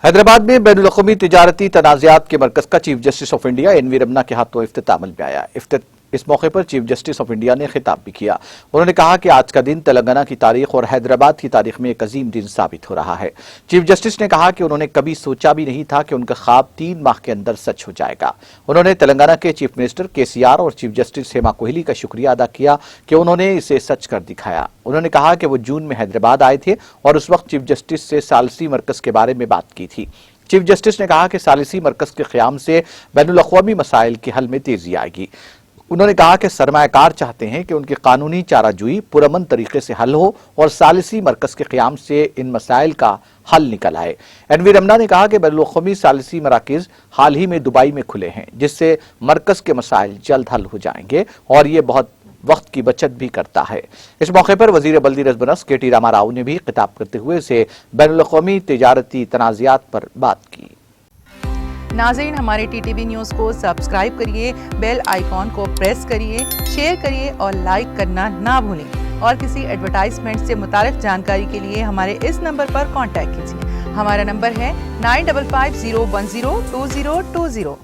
हैदराबाद में बैनुल-अक़वामी तिजारती तनाज़ात के मरकज़ का chief justice of India N V Ramana के हाथों इफ्तिताह अमल में आया। इस मौके पर चीफ जस्टिस ऑफ इंडिया ने खिताब भी किया। उन्होंने कहा कि आज का दिन तेलंगाना की तारीख और हैदराबाद की तारीख में एक अजीम दिन साबित हो रहा है। चीफ जस्टिस ने कहा कि उन्होंने कभी सोचा भी नहीं था कि उनका ख्वाब 3 माह के अंदर सच हो जाएगा। उन्होंने तेलंगाना के चीफ मिनिस्टर KCR और चीफ जस्टिस हेमा कोहली का शुक्रिया अदा किया कि उन्होंने इसे सच कर दिखाया। उन्होंने कहा कि वो जून में हैदराबाद आए थे और उस वक्त चीफ जस्टिस से सालसी मरकज़ के बारे में बात की थी। चीफ जस्टिस ने कहा कि सालिसी मरकज़ के क़याम से बैनुल-अक़वामी मसाइल के हल में तेजी आएगी। उन्होंने कहा कि सरमायाकार चाहते हैं कि उनकी कानूनी चाराजोई पुरअमन तरीके से हल हो और सालिसी मरकज़ के क़याम से इन मसाइल का हल निकल आए। एन वी रमन्ना ने कहा कि बैनुल-अक़वामी सालिसी मराकिज़ हाल ही में दुबई में खुले हैं, जिससे मरकज़ के मसाइल जल्द हल हो जाएंगे और ये बहुत वक्त की बचत भी करता है। इस मौके पर वज़ीर बल्दी रज़बनस KT रामा राव ने भी खिताब करते हुए इसे बैनुल-अक़वामी तिजारती तनाज़ात पर बात की। नाज़रीन, हमारे TTV न्यूज़ को सब्सक्राइब करिए, बेल आइकॉन को प्रेस करिए, शेयर करिए और लाइक करना ना भूलें। और किसी एडवर्टाइजमेंट से मुताल्लिक़ जानकारी के लिए हमारे इस नंबर पर कॉन्टैक्ट कीजिए। हमारा नंबर है 9550102020।